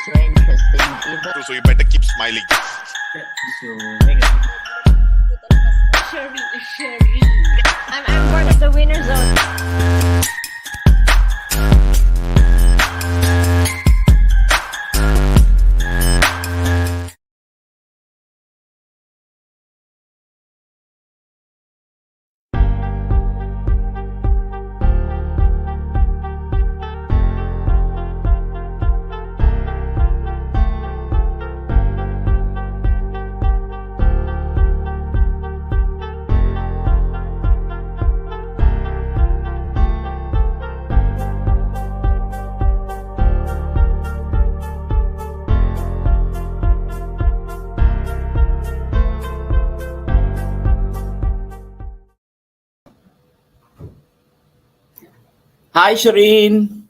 very interesting. So you better keep smiling. Sherry. I'm part of the winner zone. Hi, Shireen.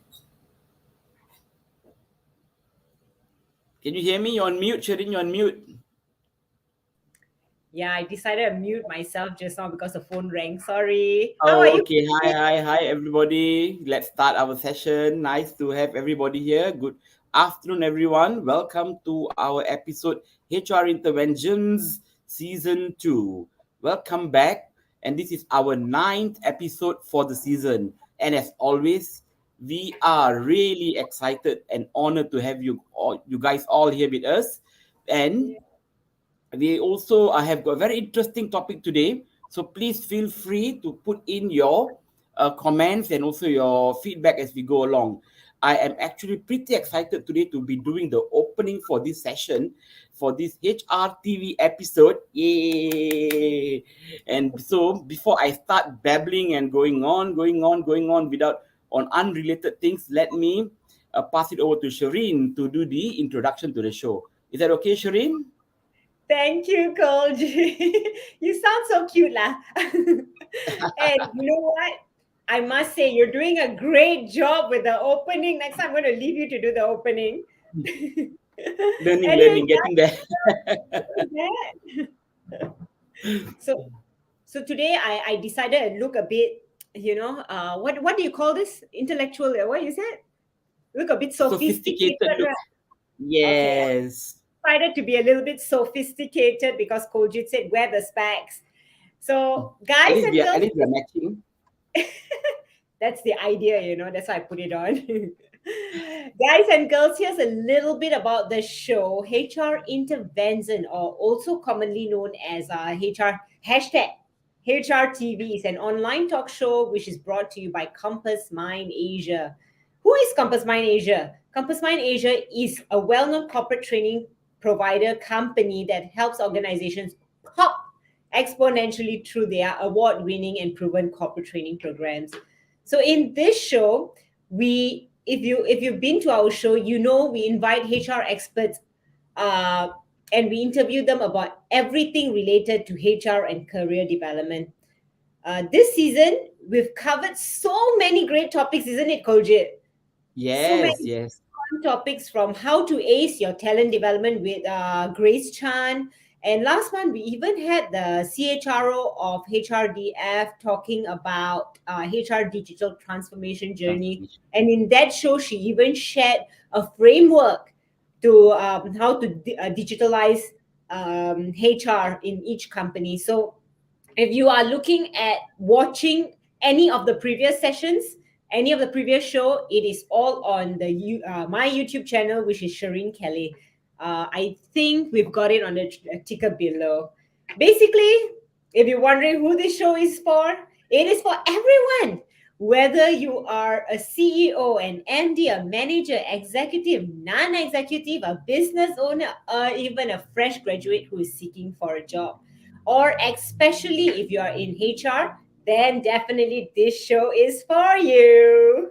Can you hear me? You're on mute, Shireen. You're on mute. Yeah, I decided to mute myself just now because the phone rang. Sorry. How are Oh, you? okay. Hi, everybody. Let's start our session. Nice to have everybody here. Good afternoon, everyone. Welcome to our episode HR Interventions Season 2. Welcome back. And this is our 9th episode for the season. And as always, we are really excited and honored to have you guys all here with us. And we also have got a very interesting topic today. So please feel free to put in your comments and also your feedback as we go along. I am actually pretty excited today to be doing the opening for this session, for this HR TV episode. Yay! And so before I start babbling and going on without on unrelated things, let me pass it over to Shireen to do the introduction to the show. Is that okay, Shireen? Thank you, Koji. You sound so cute, lah. And you know what? I must say, you're doing a great job with the opening. Next time, I'm going to leave you to do the opening. Learning, getting there. So today I decided to look a bit, what do you call this? Intellectual, what you said? Look a bit sophisticated. Look. Right? Yes. Okay. Decided to be a little bit sophisticated because Koljit said wear the specs. So guys and girls, at least we are matching. That's the idea, that's why I put it on. Guys and girls, here's a little bit about the show. HR Intervention, or also commonly known as HR hashtag HRTV, is an online talk show which is brought to you by Compass Mind Asia. Who is Compass Mind Asia? Compass Mind Asia is a well-known corporate training provider company that helps organizations pop exponentially through their award-winning and proven corporate training programs. So in this show, if you've been to our show, we invite HR experts and we interview them about everything related to HR and career development. This season, we've covered so many great topics, isn't it, Koljit? Yes. Fun topics, from how to ace your talent development with Grace Chan. And last month, we even had the CHRO of HRDF talking about HR digital transformation journey. And in that show, she even shared a framework to how to digitalize HR in each company. So if you are looking at watching any of the previous sessions, any of the previous show, it is all on the my YouTube channel, which is Shireen Kelly. I think we've got it on the ticker below. Basically, if you're wondering who this show is for, it is for everyone. Whether you are a CEO, an MD, a manager, executive, non-executive, a business owner, or even a fresh graduate who is seeking for a job, or especially if you are in HR, then definitely this show is for you.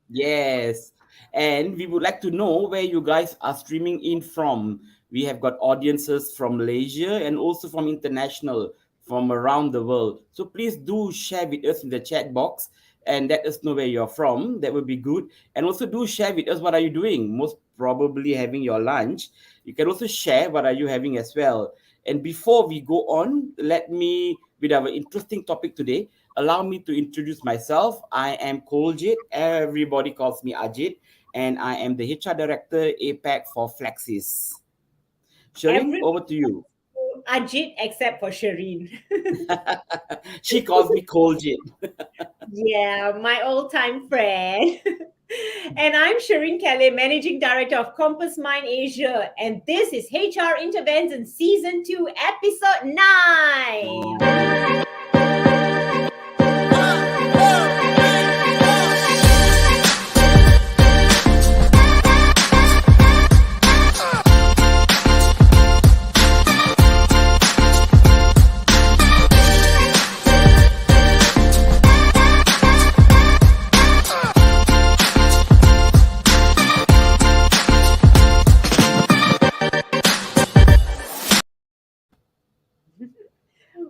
Yes. And we would like to know where you guys are streaming in from. We have got audiences from Malaysia and also from international, from around the world. So please do share with us in the chat box and let us know where you're from. That would be good. And also do share with us what are you doing. Most probably having your lunch. You can also share what are you having as well. And before we go on, let me, with our interesting topic today, allow me to introduce myself. I am Koljit. Everybody calls me Ajit. and I am the HR Director APAC for Flexis. Shireen, Every over to you. Ajit except for Shireen. She calls me Koljit. Yeah, my old-time friend. And I'm Shireen Kelly, Managing Director of Compass Mind Asia. And this is HR Intervention Season 2, Episode 9.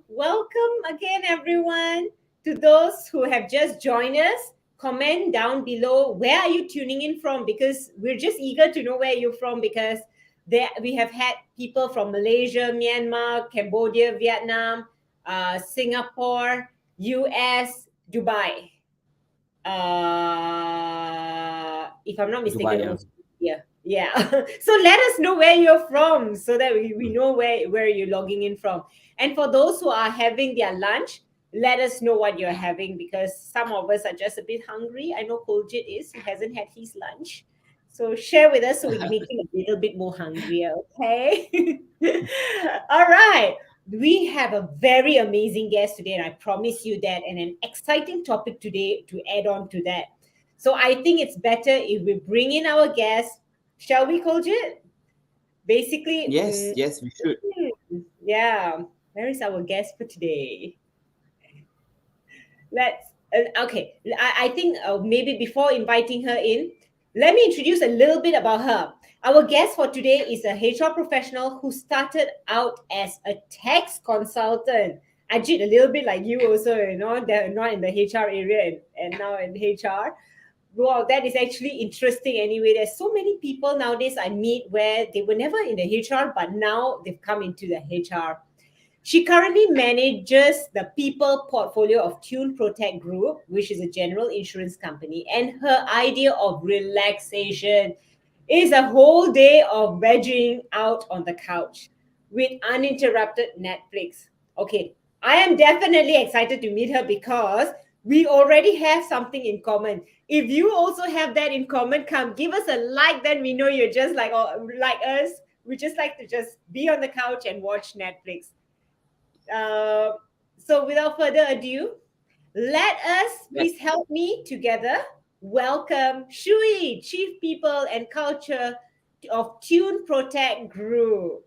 Welcome again, everyone. To those who have just joined us, comment down below where are you tuning in from, because we're just eager to know where you're from, because we have had people from Malaysia, Myanmar, Cambodia, Vietnam, Singapore, US, Dubai. If I'm not mistaken, Dubai. also yeah. So let us know where you're from so that we know where you're logging in from. And for those who are having their lunch, let us know what you're having, because some of us are just a bit hungry. I know Koljit he hasn't had his lunch. So share with us so we can make him a little bit more hungrier, okay? All right. We have a very amazing guest today, and I promise you that, and an exciting topic today to add on to that. So I think it's better if we bring in our guest. Shall we, Koljit? Basically, Yes, we should. yeah. Where is our guest for today? Let's okay. I think maybe before inviting her in, let me introduce a little bit about her. Our guest for today is a HR professional who started out as a tax consultant. Ajit, a little bit like you also, they're not in the HR area and now in HR. Wow, that is actually interesting anyway. There's so many people nowadays I meet where they were never in the HR, but now they've come into the HR. She currently manages the people portfolio of Tune Protect Group, which is a general insurance company. And her idea of relaxation is a whole day of vegging out on the couch with uninterrupted Netflix. Okay, I am definitely excited to meet her because we already have something in common. If you also have that in common, come give us a like, then we know you're just like us. We just like to just be on the couch and watch Netflix. Uh, so without further ado, let us Yes. please help me together welcome Shui, Chief People and Culture of Tune Protect Group.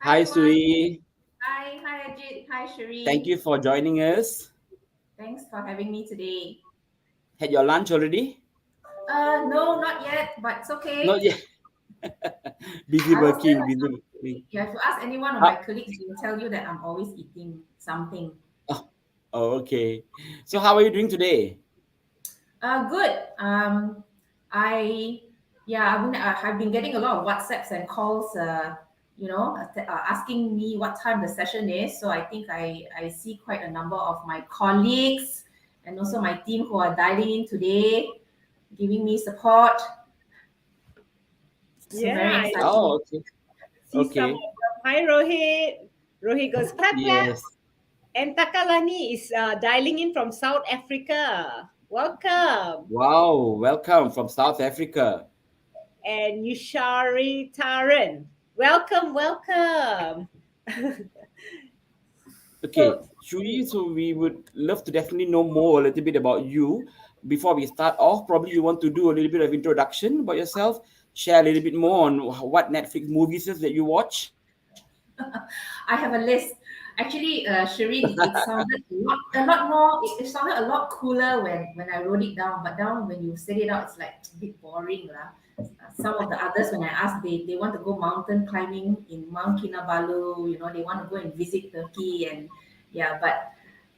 Hi, everyone. Suri. Hi Ajit. Hi Shireen. Thank you for joining us. Thanks for having me today. Had your lunch already? No, not yet, but it's okay. Not yet. Busy I will still working, have busy some. working. Yeah, if you ask anyone of Ah, my colleagues, they will tell you that I'm always eating something. oh, okay. So how are you doing today? Good. I I've been getting a lot of WhatsApps and calls. Asking me what time the session is. So I think I see quite a number of my colleagues and also my team who are dialing in today, giving me support. So very Yeah, I exciting. Oh, okay. see some of Okay. them. Hi, Rohit. Rohit goes, clap, clap. Yes. And Takalani is dialing in from South Africa. Welcome. Wow. Welcome from South Africa. And Yushari Taran. Welcome, welcome. Okay, So, Shui, so we would love to definitely know more a little bit about you. Before we start off, probably you want to do a little bit of introduction about yourself, share a little bit more on what Netflix movies is that you watch. I have a list. Actually, Shireen, it sounded a lot more. It sounded a lot cooler when I wrote it down. But now when you said it out, it's like a bit boring, lah. Some of the others, when I asked, they want to go mountain climbing in Mount Kinabalu. They want to go and visit Turkey, and yeah. But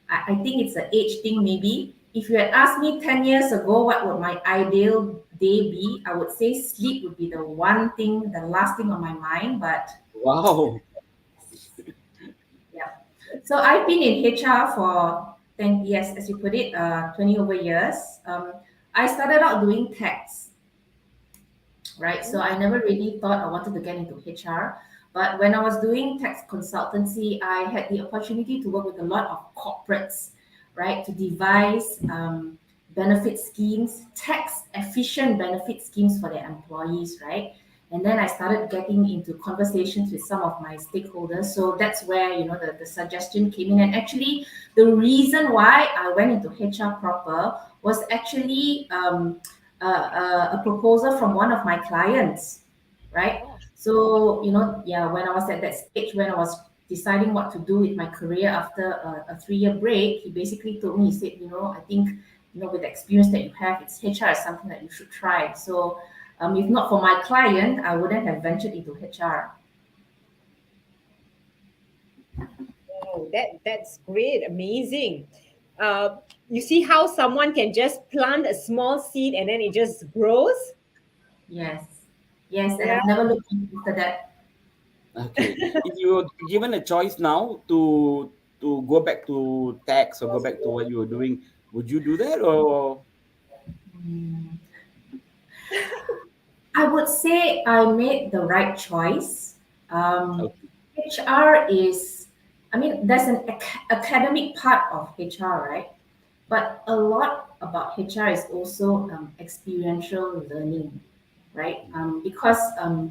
I think it's an age thing, maybe. If you had asked me 10 years ago, what would my ideal day be? I would say sleep would be the one thing, the last thing on my mind. But Wow. yeah. So I've been in HR for 10 years, as you put it, 20 over years. I started out doing tax, right? So I never really thought I wanted to get into HR. But when I was doing tax consultancy, I had the opportunity to work with a lot of corporates, right, to devise benefit schemes, tax efficient benefit schemes for their employees, right? And then I started getting into conversations with some of my stakeholders. So that's where, the suggestion came in. And actually, the reason why I went into HR proper was actually a proposal from one of my clients, right? Oh. So, yeah, when I was at that stage, when I was deciding what to do with my career after a 3-year break, he basically told me, he said, I think, with the experience that you have, HR is something that you should try. So, if not for my client, I wouldn't have ventured into HR. Oh, that's great, amazing. You see how someone can just plant a small seed and then it just grows? Yes. Yes, and Yeah. I've never looked after that. Okay. If you were given a choice now to go back to tax or go back to what you were doing, would you do that or I would say I made the right choice. Um, okay? HR is, I mean, there's an academic part of HR, right? But a lot about HR is also experiential learning, right? Because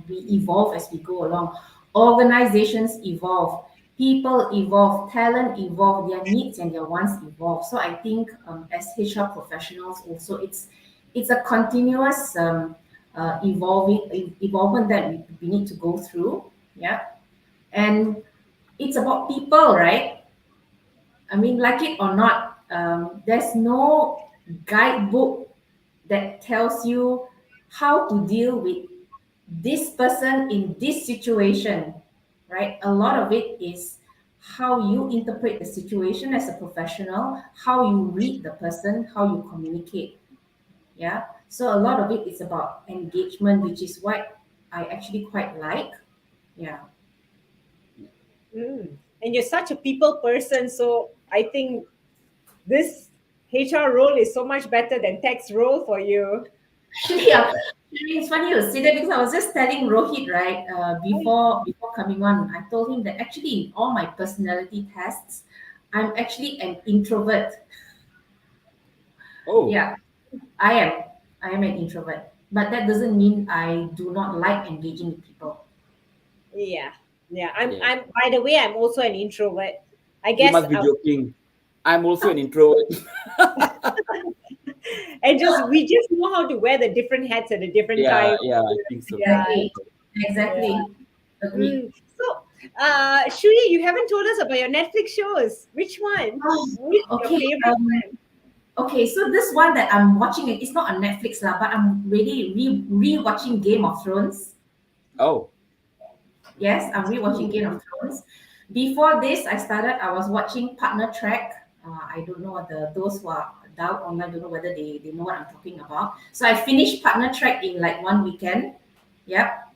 we evolve as we go along. Organizations evolve, people evolve, talent evolve, their needs and their wants evolve. So I think as HR professionals, also it's a continuous evolvement that we need to go through. Yeah, and it's about people, right? I mean, like it or not, there's no guidebook that tells you how to deal with this person in this situation, right? A lot of it is how you interpret the situation as a professional, how you read the person, how you communicate. Yeah. So a lot of it is about engagement, which is what I actually quite like. Yeah. Mm. And you're such a people person, so I think this HR role is so much better than tax role for you. Actually, yeah. It's funny you say that because I was just telling Rohit, right, before coming on, I told him that actually in all my personality tests, I'm actually an introvert. Oh, Yeah, I am. I am an introvert. But that doesn't mean I do not like engaging with people. Yeah, yeah. I'm. yeah. I'm. By the way, I'm also an introvert. I You guess. must be joking. I'm also an introvert. And just we just know how to wear the different hats at a different Yeah, time. yeah, I think so too. Yeah. Exactly. Yeah. Exactly. Agreed. So, Shuri, you haven't told us about your Netflix shows. Which one? Oh, Which your okay. favorite one? Okay, so this one that I'm watching, it's not on Netflix lah, but I'm really re-watching Game of Thrones. Oh, Yes, I'm rewatching Game of Thrones. Before this, I was watching Partner Track. I don't know what those who are down online don't know whether they know what I'm talking about. So I finished Partner Track in like one weekend. Yep,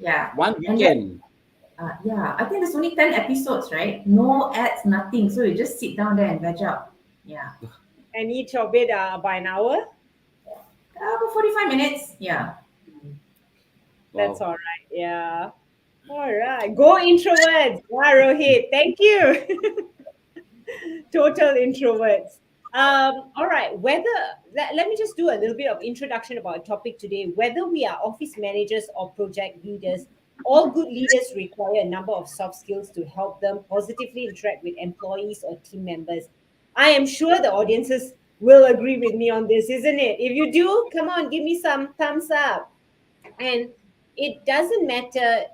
yeah, one and then weekend. yeah, I think there's only 10 episodes, right? No ads, nothing. So you just sit down there and veg out. Yeah, And each of it by an hour. about 45 minutes. Yeah. That's Wow. all right. Yeah. All right. Go introverts. Wow, Rohit. Thank you. Total introverts. All right. Let me just do a little bit of introduction about our topic today. Whether we are office managers or project leaders, all good leaders require a number of soft skills to help them positively interact with employees or team members. I am sure the audiences will agree with me on this, isn't it? If you do, come on, give me some thumbs up. And it doesn't matter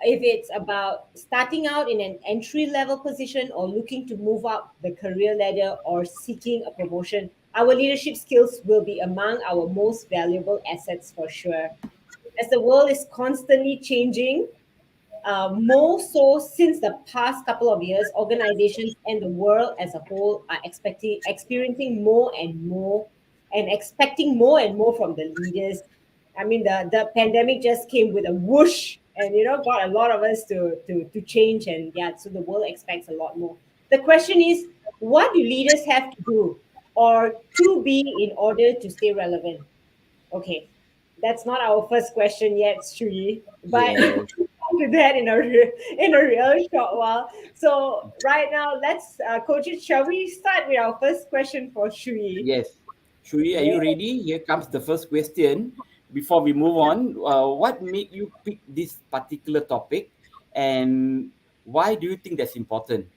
if it's about starting out in an entry level position or looking to move up the career ladder or seeking a promotion, our leadership skills will be among our most valuable assets for sure. As the world is constantly changing, more so since the past couple of years, organizations and the world as a whole are experiencing more and more and expecting more and more from the leaders. I mean, the pandemic just came with a whoosh and got a lot of us to change, and yeah, so the world expects a lot more. The question is, what do leaders have to do? or to be in order to stay relevant? Okay, that's not our first question yet, Shui, but Yes. we'll come to that in a real short while. So right now, let's coach it. Shall we start with our first question for Shui? Yes. Shui, are you Yeah. ready? Here comes the first question. Before we move on, what made you pick this particular topic, and why do you think that's important?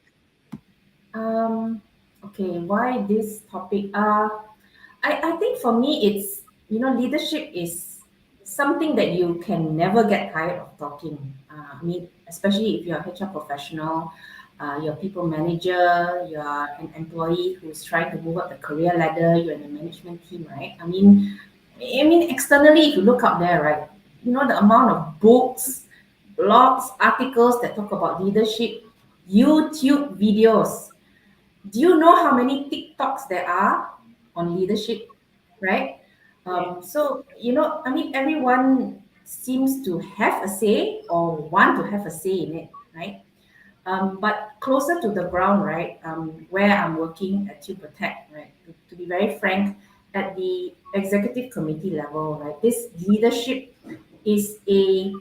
Um, okay, why this topic? I think for me, it's, leadership is something that you can never get tired of talking. I mean, especially if you're a HR professional, you're a people manager, you're an employee who's trying to move up the career ladder, you're in a management team, right? I mean, externally, if you look out there, right, the amount of books, blogs, articles that talk about leadership, YouTube videos. Do you know how many TikToks there are on leadership, right? Yeah. Everyone seems to have a say or want to have a say in it, right? But closer to the ground, right, where I'm working at Tube Protect, right, to be very frank, at the executive committee level, right, this leadership is a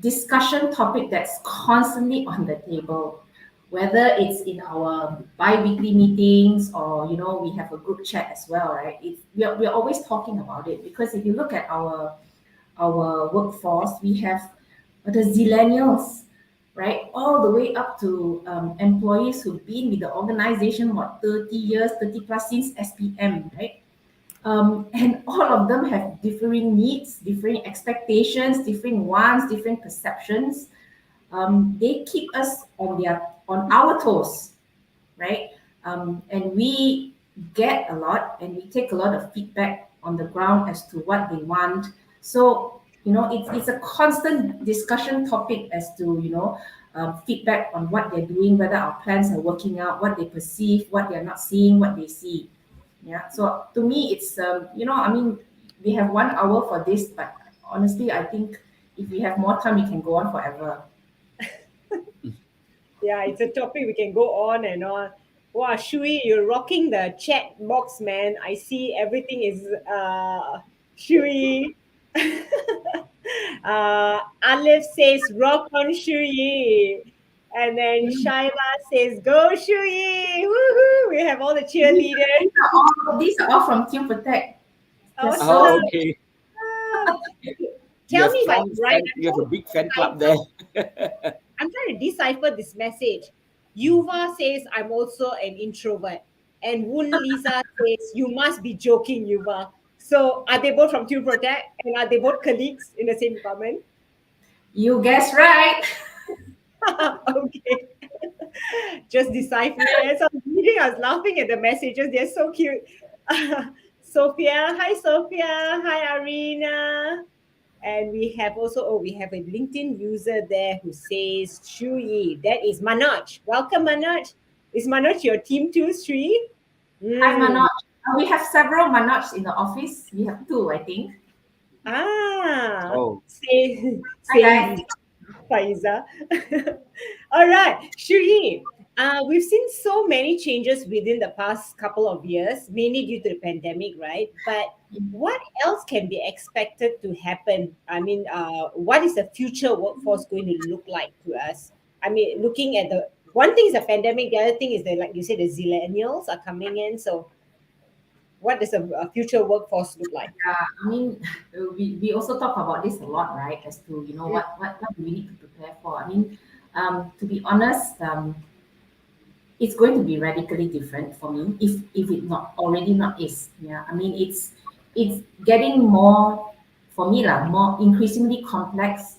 discussion topic that's constantly on the table, whether it's in our bi-weekly meetings or, we have a group chat as well, right? We're always talking about it, because if you look at our workforce, we have the zillennials, right? All the way up to employees who've been with the organization, what, 30 years, 30 plus since SPM, right? And all of them have differing needs, differing expectations, differing wants, different perceptions. They keep us on our toes, right? And we get a lot, and we take a lot of feedback on the ground as to what they want. So, it's a constant discussion topic as to, feedback on what they're doing, whether our plans are working out, what they perceive, what they're not seeing, what they see. Yeah. So to me, it's, we have 1 hour for this, but honestly, I think if we have more time, we can go on forever. Yeah, it's a topic we can go on and on. Wow, Shui, you're rocking the chat box, man. I see everything is Shui. Alif says rock on Shui. And then Shaila says, go Shui! Woohoo! We have all the cheerleaders. These are all from Team Protect. They're Awesome. Oh, so okay. Okay. You Tell have me if I'm strong right. fan. You have a big fan club there. I'm trying to decipher this message. Yuva says, I'm also an introvert. And Woon Lisa says, you must be joking, Yuva. So are they both from Team Protect? And are they both colleagues in the same department? You guess right. Okay. Just deciphering. As I was reading, I was laughing at the messages. They're so cute. Sophia. Hi, Sophia. Hi, Arena. And we have also, we have a LinkedIn user there who says, Shui. That is Manoj. Welcome, Manoj. Is Manoj your team too, Shui? Hi, Mm. Manoj. We have several Manoj in the office. We have two, I think. Oh, Say, Hi, say guys. Faiza. All right, Shui. We've seen so many changes within the past couple of years, mainly due to the pandemic, right? But what else can be expected to happen? I mean, what is the future workforce going to look like to us? I mean, looking at the one thing is the pandemic, the other thing is that, like you said, the zillennials are coming in. So, what does a future workforce look like? Yeah, we also talk about this a lot, right? As to, Mm. what do we need to prepare for? To be honest, it's going to be radically different for me, if it not already not is. Yeah, it's getting more, for me lah, more increasingly complex,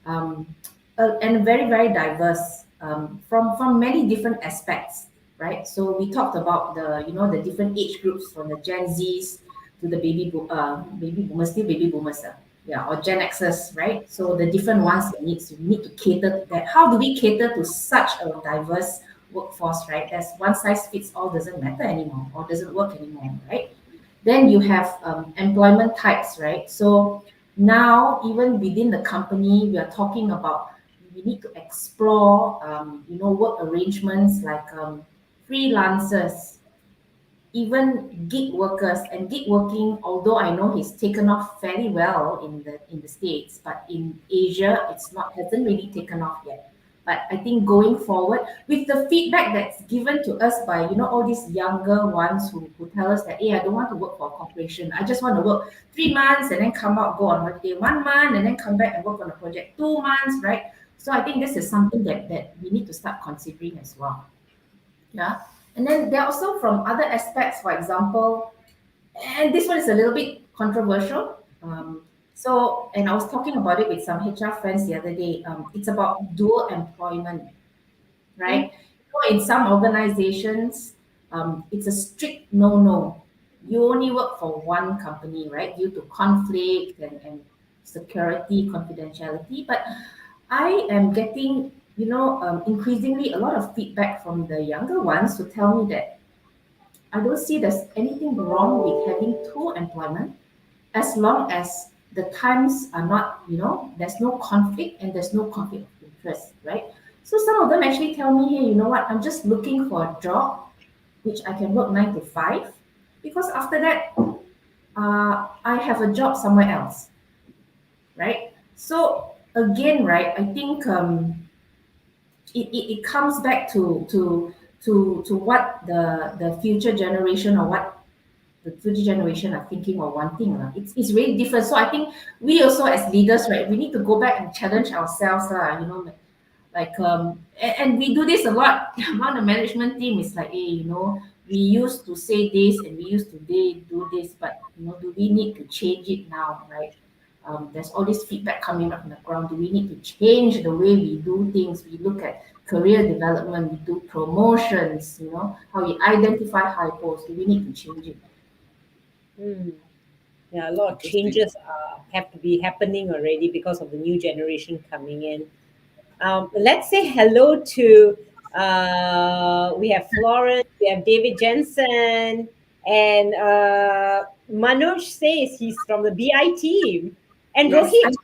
um, and very very diverse, from many different aspects, right? So we talked about the different age groups, from the Gen Zs to the baby boomers, still baby boomers, yeah, or Gen Xers, right? So the different ones that need to cater to that. How do we cater to such a diverse workforce, right? As one size fits all doesn't matter anymore, or doesn't work anymore, right? Then you have employment types, right? So now, even within the company, we are talking about, we need to explore, work arrangements like freelancers, even gig workers and gig working, although I know he's taken off fairly well in the States, but in Asia it's not hasn't really taken off yet. But I think going forward, with the feedback that's given to us by all these younger ones who tell us that, hey, I don't want to work for a corporation. I just want to work 3 months and then come out, go on holiday 1 month, and then come back and work on a project 2 months, right? So I think this is something that we need to start considering as well. Yeah. And then there are also from other aspects, for example, and this one is a little bit controversial. And I was talking about it with some HR friends the other day. It's about dual employment, right? In some organizations, it's a strict no-no. You only work for one company, right? Due to conflict and security, confidentiality. But I am getting, increasingly a lot of feedback from the younger ones who tell me that I don't see there's anything wrong with having two employment as long as the times are not, there's no conflict and there's no conflict of interest, right? So some of them actually tell me, hey, you know what? I'm just looking for a job which I can work 9 to 5 because after that, I have a job somewhere else, right? So again, right, I think it comes back to what the future generation or what the future generation are thinking or wanting. It's really different. So I think we also as leaders, right, we need to go back and challenge ourselves, and we do this a lot among the management team. It's like, hey, we used to say this and we used to do this, but do we need to change it now, right? There's all this feedback coming up from the ground. Do we need to change the way we do things? We look at career development, we do promotions, how we identify high posts. Do we need to change it? Yeah, a lot of changes have to be happening already because of the new generation coming in. Let's say hello to we have Florence, we have David Jensen, and Manoj says he's from the BI team. And Yes, Rohit I'm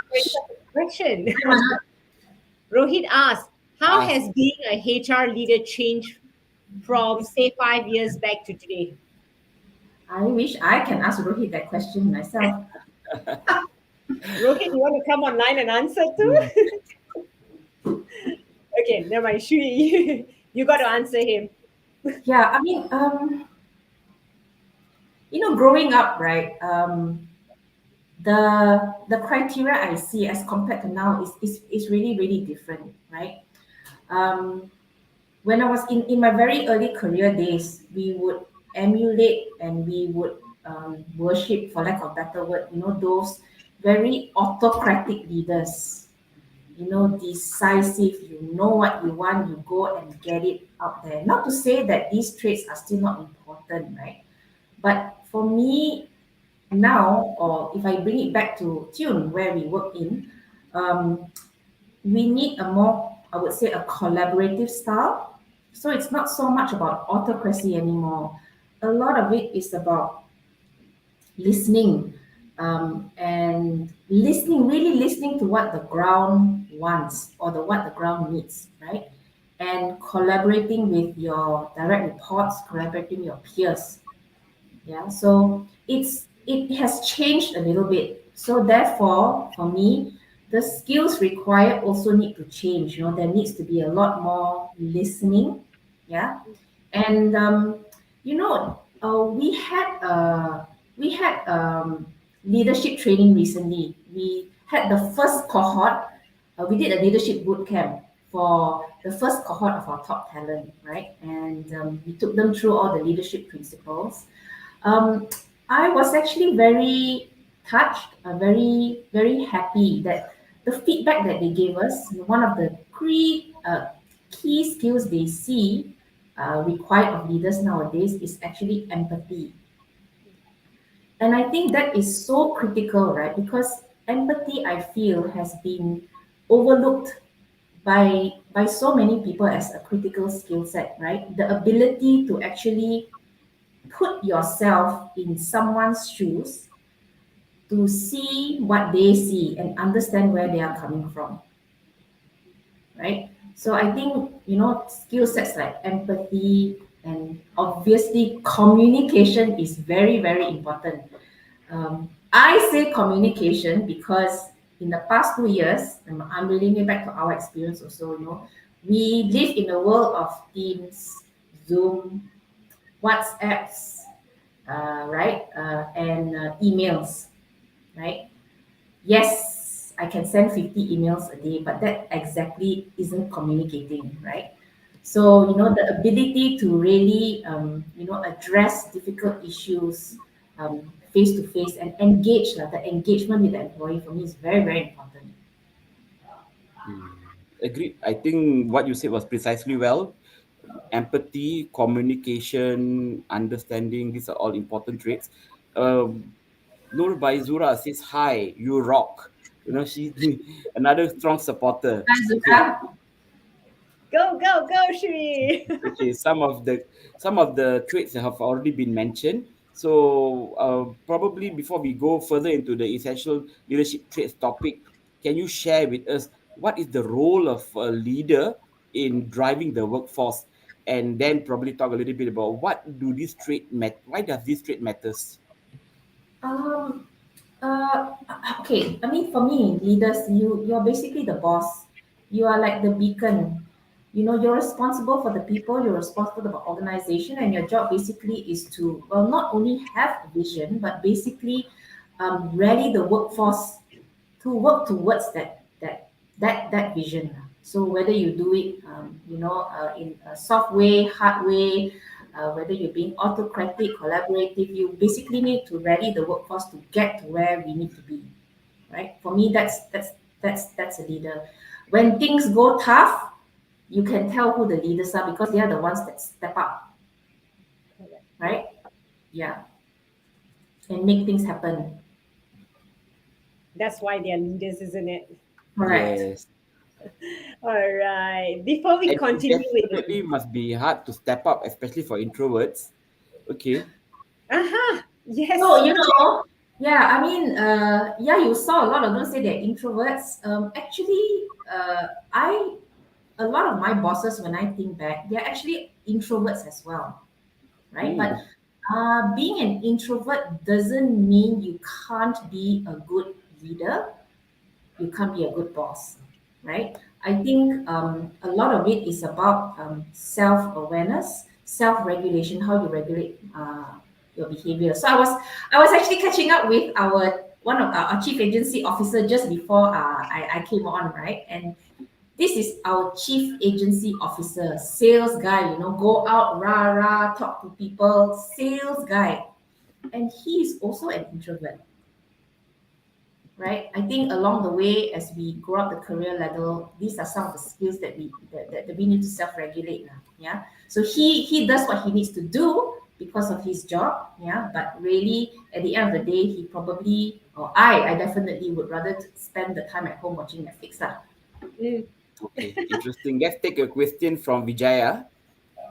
brings up a question. Manoj. Rohit asked, how Ask. has being a HR leader changed from say 5 years back to today? I wish I can ask Rohit that question myself. Rohit, you want to come online and answer too? Okay, never mind. Shui, you got to answer him. Yeah, I mean, growing up, right? The criteria I see as compared to now is really really different, right? Um, when I was in my very early career days, we would emulate and we would worship, for lack of better word, those very autocratic leaders. Decisive. You know what you want. You go and get it out there. Not to say that these traits are still not important, right? But for me, now, or if I bring it back to Tune, where we work in, we need a more, I would say, a collaborative style. So it's not so much about autocracy anymore. A lot of it is about listening, and really listening to what the ground wants or what the ground needs, right? And collaborating with your direct reports, collaborating with your peers. Yeah, so it has changed a little bit. So therefore, for me, the skills required also need to change. There needs to be a lot more listening. Yeah, and we had leadership training recently. We had the first cohort. We did a leadership boot camp for the first cohort of our top talent, right? And we took them through all the leadership principles. um, I was actually very touched, very, very happy that the feedback that they gave us, one of the key skills they see required of leaders nowadays is actually empathy. And I think that is so critical, right? Because empathy, I feel, has been overlooked by so many people as a critical skill set, right? The ability to actually put yourself in someone's shoes to see what they see and understand where they are coming from, right? So I think skill sets like empathy And obviously, communication is very, very important. I say communication because in the past 2 years, and I'm relating it back to our experience also, we live in a world of Teams, Zoom, WhatsApps, right, and emails, right? Yes, I can send 50 emails a day, but that exactly isn't communicating, right? So, the ability to really, address difficult issues face to face and engage, the engagement with the employee for me is very, very important. Agreed. I think what you said was precisely well. Empathy, communication, understanding, these are all important traits. Nur Baizura says, "Hi, you rock." She another strong supporter. Hi, Okay, Zuka. Go, go, go, Shri. okay. Some of the traits that have already been mentioned. So probably before we go further into the essential leadership traits topic, can you share with us what is the role of a leader in driving the workforce, and then probably talk a little bit about what do these trait why does this trait matters? Um, okay. I mean, for me, leaders, you're basically the boss. You are like the beacon. You're responsible for the people. You're responsible for the organization, and your job basically is to, well, not only have a vision, but basically rally the workforce to work towards that vision. So whether you do it, in a soft way, hard way, whether you're being autocratic, collaborative, you basically need to rally the workforce to get to where we need to be. Right? For me, that's a leader. When things go tough, you can tell who the leaders are because they are the ones that step up, right? Yeah, and make things happen. That's why they're leaders, isn't it? Correct. Yes, All right. Before we and it continue with definitely must be hard to step up, especially for introverts. Okay. yes. So, yeah, I mean, yeah, you saw a lot of them say they're introverts. Actually, a lot of my bosses, when I think back, they're actually introverts as well, right? But Ooh. being an introvert doesn't mean you can't be a good leader, you can't be a good boss, right? I think a lot of it is about self-awareness, self-regulation, how you regulate your behavior. So I was actually catching up with our one of our chief agency officer just before I came on, right? And this is our chief agency officer, sales guy, go out, rah rah, talk to people, sales guy. And he is also an introvert, right? I think along the way, as we grow up the career ladder, these are some of the skills that we need to self-regulate now. Yeah. So he does what he needs to do because of his job. Yeah. But really, at the end of the day, he probably or I definitely would rather spend the time at home watching Netflix. Lah. Mm. Okay, interesting. Let's take a question from Vijaya.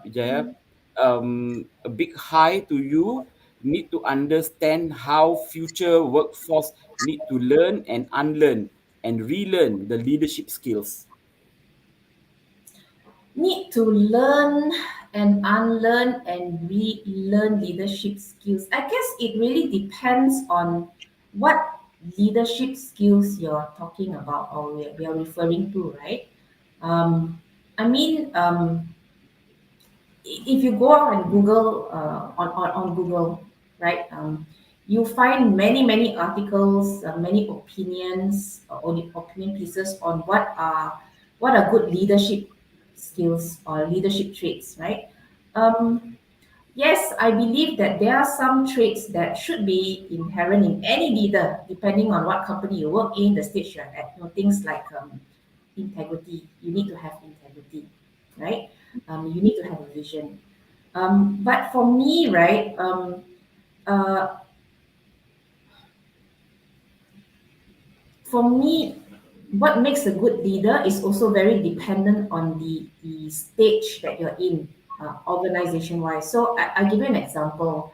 Vijaya, a big hi to you. Need to understand how future workforce need to learn and unlearn and relearn the leadership skills. Need to learn and unlearn and relearn leadership skills. I guess it really depends on what leadership skills you're talking about or we are referring to, right? I mean, if you go out and Google on Google, right, you find many articles, many opinions, or opinion pieces on what are good leadership skills or leadership traits, right? Um, yes, I believe that there are some traits that should be inherent in any leader, depending on what company you work in, the stage you're at. Things like integrity. You need to have integrity, right? You need to have a vision. But for me, right, uh, for me, what makes a good leader is also very dependent on the stage that you're in, organization wise. So I'll give you an example.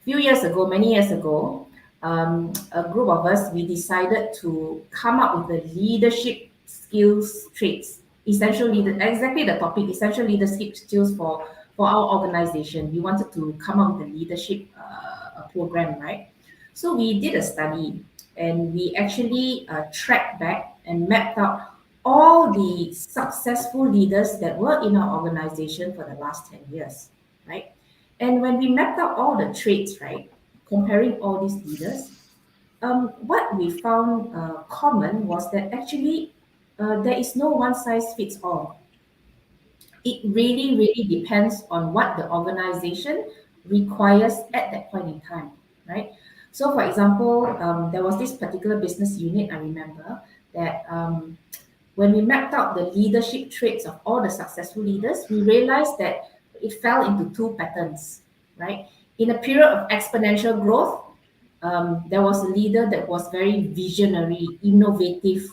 Few years ago, many years ago, a group of us we decided to come up with the leadership skills traits, essential leader, exactly the topic, essential leadership skills for our organization. We wanted to come up with a leadership program, right? So we did a study, and we actually tracked back and mapped out all the successful leaders that were in our organization for the last 10 years, right? And when we mapped out all the traits, right, comparing all these leaders, what we found common was that actually there is no one size fits all. It really, really depends on what the organization requires at that point in time, right? So, for example, there was this particular business unit, I remember, that when we mapped out the leadership traits of all the successful leaders, we realized that it fell into two patterns, right? In a period of exponential growth, there was a leader that was very visionary, innovative,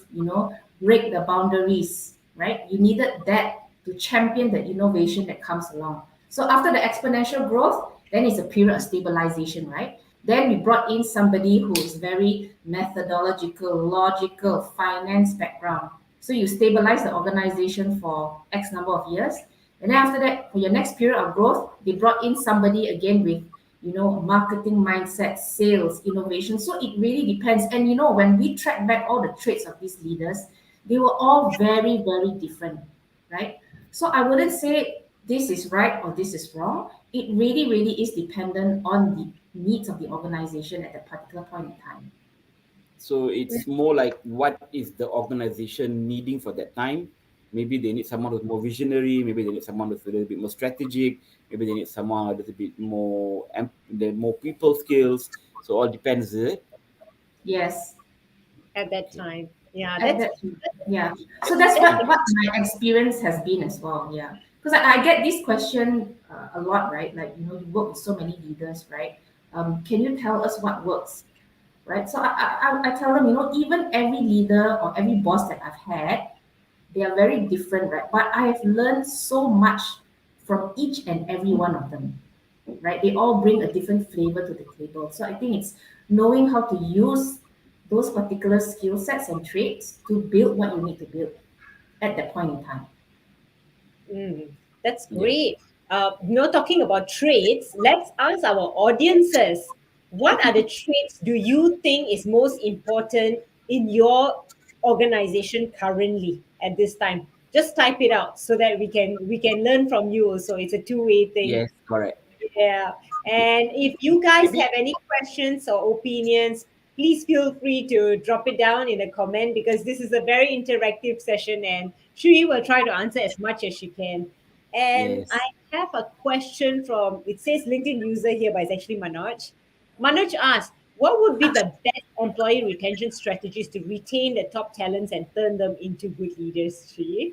break the boundaries, right? You needed that to champion the innovation that comes along. So after the exponential growth, then it's a period of stabilization, right? Then we brought in somebody who is very methodological, logical, finance background. So you stabilize the organization for X number of years. And then after that, for your next period of growth, they brought in somebody again with marketing mindset, sales, innovation. So it really depends. And when we track back all the traits of these leaders, they were all very, very different, right? So I wouldn't say this is right or this is wrong. It really, really is dependent on the needs of the organization at that particular point in time. So it's more like what is the organization needing for that time. Maybe they need someone who's more visionary. Maybe they need someone who's a little bit more strategic. Maybe they need someone a little bit more, the more people skills. So all depends, is it? Yes. At that time. Yeah, At that's that, yeah. So that's what my experience has been as well. Yeah, because I get this question a lot, right? Like, you work with so many leaders, right? Can you tell us what works, right? So I tell them, even every leader or every boss that I've had, they are very different, right? But I have learned so much from each and every one of them, right? They all bring a different flavor to the table. So I think it's knowing how to use those particular skill sets and traits to build what you need to build at that point in time. That's Yes. great. Talking about traits, let's ask our audiences, what are the traits do you think is most important in your organization currently at this time? Just type it out so that we can learn from you. So it's a two-way thing. Yes, correct. Yeah. And if you guys Maybe have any questions or opinions, please feel free to drop it down in a comment because this is a very interactive session and Shui will try to answer as much as she can. And I yes. have a question from, it says LinkedIn user here, but it's actually Manoj. Manoj asked, what would be the best employee retention strategies to retain the top talents and turn them into good leaders, Shui?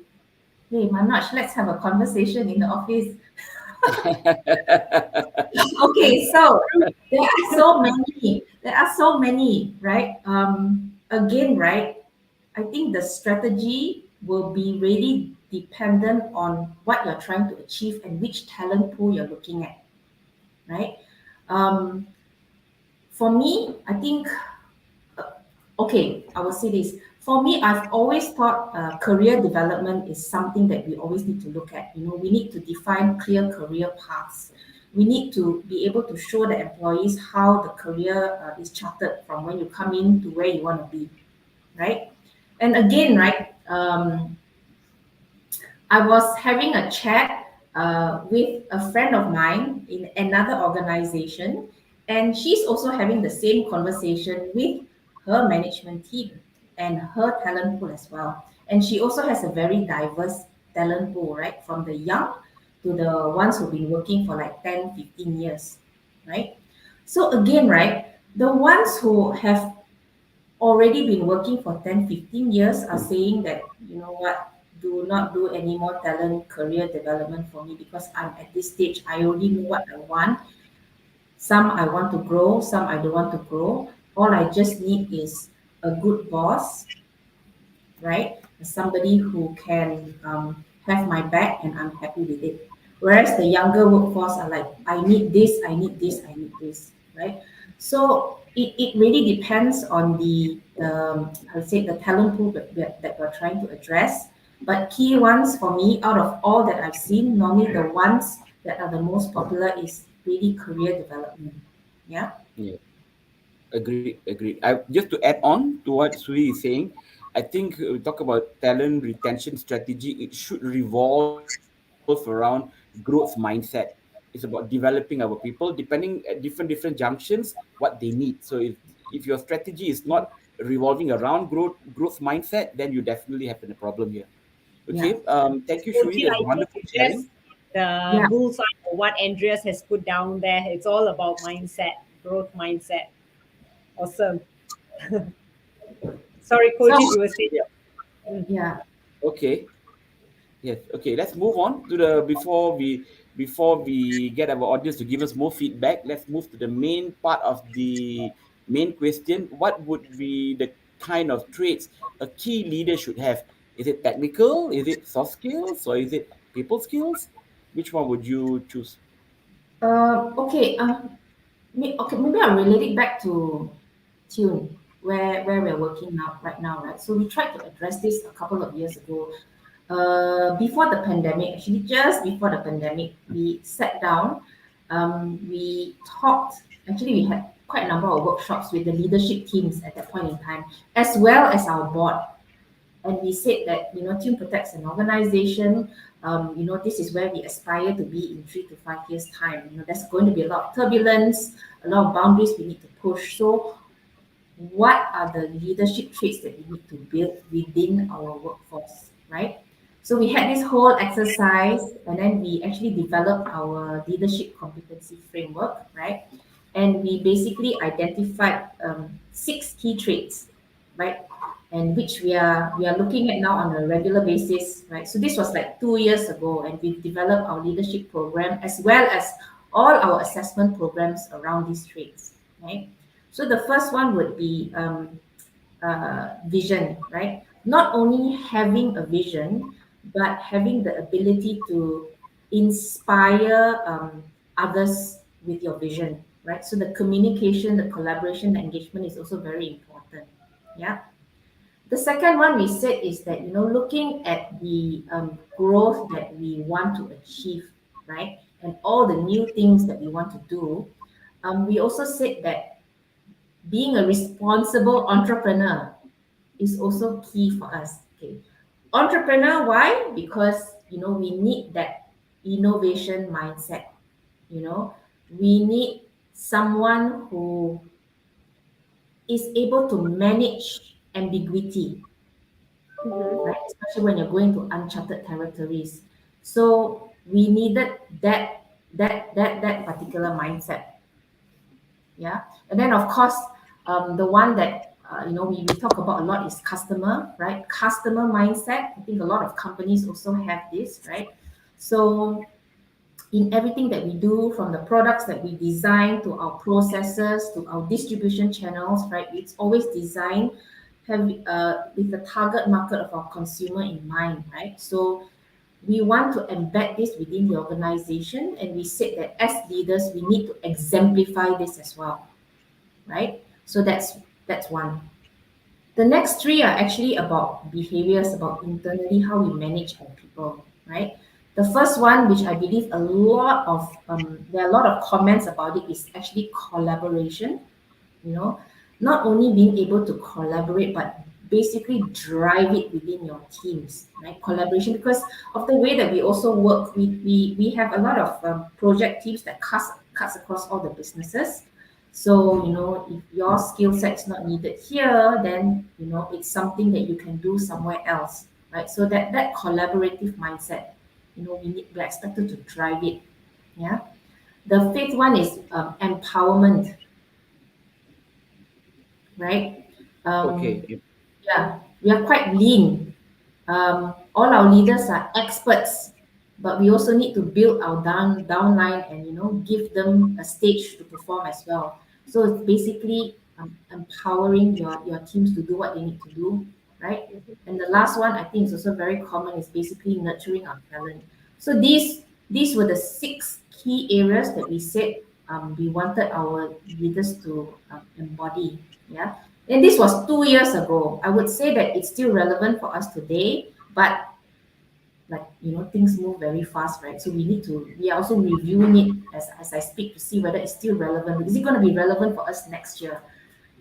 Hey, Manoj, let's have a conversation in the office. Okay, so there are so many. There are so many, right? Again, right? I think the strategy will be really dependent on what you're trying to achieve and which talent pool you're looking at, right? Um, for me, I think, okay, I will say this. For me, I've always thought career development is something that we always need to look at. We need to define clear career paths. We need to be able to show the employees how the career is charted from when you come in to where you want to be, right? And again, right, I was having a chat with a friend of mine in another organization, and she's also having the same conversation with her management team and her talent pool as well. And she also has a very diverse talent pool, right? From the young to the ones who've been working for like 10, 15 years, right? So again, right, the ones who have already been working for 10, 15 years are saying that, what, do not do any more talent career development for me because I'm at this stage. I already know what I want. Some I want to grow, some I don't want to grow. All I just need is a good boss, right? Somebody who can have my back and I'm happy with it. Whereas the younger workforce are like, I need this, I need this, I need this, right? So it really depends on the, I would say, the talent pool that we're trying to address. But key ones for me, out of all that I've seen, normally the ones that are the most popular is really career development. Yeah. Yeah. Agreed, agreed. Just to add on to what Sui is saying, I think we talk about talent retention strategy. It should revolve around growth mindset. It's about developing our people, depending at different junctions, what they need. So if your strategy is not revolving around growth mindset, then you definitely have a problem here. Yeah. Okay. Thank you, Shui. Koji, That's I think wonderful you sharing. just the Yeah. bullseye for what Andreas has put down there. It's all about mindset, growth mindset. Awesome. Sorry, So Koji, you were saying. Yeah. Mm. yeah. Okay. Yes. Okay. Let's move on to the before we get our audience to give us more feedback. Let's move to the main part of the main question. What would be the kind of traits a key leader should have? Is it technical? Is it soft skills? Or is it people skills? Which one would you choose? Okay. Okay. Maybe I'll relate it back to Tune, where we're working now right now, right? So we tried to address this a couple of years ago. Before the pandemic, actually just before the pandemic, we sat down, we talked. Actually, we had quite a number of workshops with the leadership teams at that point in time, as well as our board. And we said that, Tune protects an organization. This is where we aspire to be in 3 to 5 years time. There's going to be a lot of turbulence, a lot of boundaries we need to push. So what are the leadership traits that we need to build within our workforce, right? So we had this whole exercise, and then we actually developed our leadership competency framework, right? And we basically identified 6 key traits, right? And which we are looking at now on a regular basis, right? So this was like 2 years ago, and we developed our leadership program as well as all our assessment programs around these traits, right? So the first one would be vision, right? Not only having a vision, but having the ability to inspire others with your vision, right? So the communication, the collaboration, the engagement is also very important. Yeah. The second one we said is that, looking at the growth that we want to achieve, right? And all the new things that we want to do, we also said that being a responsible entrepreneur is also key for us. Okay. Entrepreneur, why? Because we need that innovation mindset. You know, we need someone who is able to manage ambiguity, Mhm. right? Especially when you're going to uncharted territories. So we needed that particular mindset. Yeah. And then of course, the one that we talk about a lot is customer, right? Customer mindset. I think a lot of companies also have this, right? So in everything that we do, from the products that we design to our processes to our distribution channels, right? It's always designed with the target market of our consumer in mind, right? So we want to embed this within the organization, and we said that as leaders, we need to exemplify this as well, right? So that's one. The next 3 are actually about behaviors, about internally how we manage our people, right? The first one, which I believe there are a lot of comments about it, is actually collaboration. You know, not only being able to collaborate, but basically drive it within your teams, right? Collaboration, because of the way that we also work, we have a lot of project teams that cuts across all the businesses. So, if your skill set is not needed here, then, it's something that you can do somewhere else, right? So that collaborative mindset, we're expected to drive it. Yeah. The fifth one is empowerment, right? Um, Okay. yeah, we are quite lean. All our leaders are experts, but we also need to build our downline and give them a stage to perform as well. So it's basically empowering your teams to do what they need to do, right? And the last one I think is also very common, is basically nurturing our talent. So these were the 6 key areas that we said we wanted our leaders to embody. Yeah. And this was 2 years ago. I would say that it's still relevant for us today, but like things move very fast, right? So we are also reviewing it as I speak to see whether it's still relevant. Is it going to be relevant for us next year,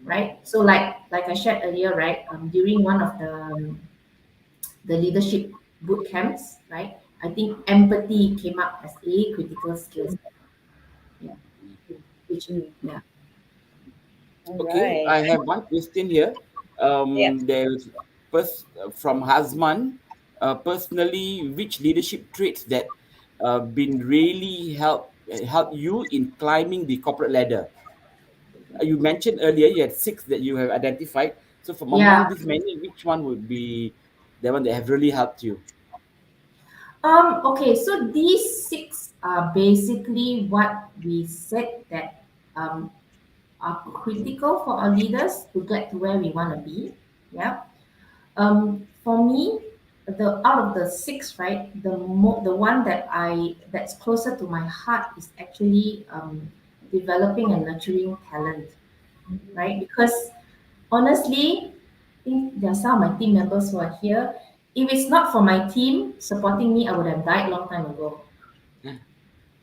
right? So like I shared earlier, right? During one of the leadership boot camps, right? I think empathy came up as a critical skill set. Yeah, which Mm. yeah. All Okay, right. I have one question here. Yeah. There's from Hazman. Personally, which leadership traits that been really help you in climbing the corporate ladder? You mentioned earlier you had six that you have identified. So from among Yeah. these many, which one would be the one that have really helped you? Okay, so these six are basically what we said that are critical for our leaders to get to where we want to be. Yeah. For me, the out of the six, right, the one that's closer to my heart is actually developing and nurturing talent, right? Because honestly, I think there are some of my team members who are here. If it's not for my team supporting me, I would have died long time ago,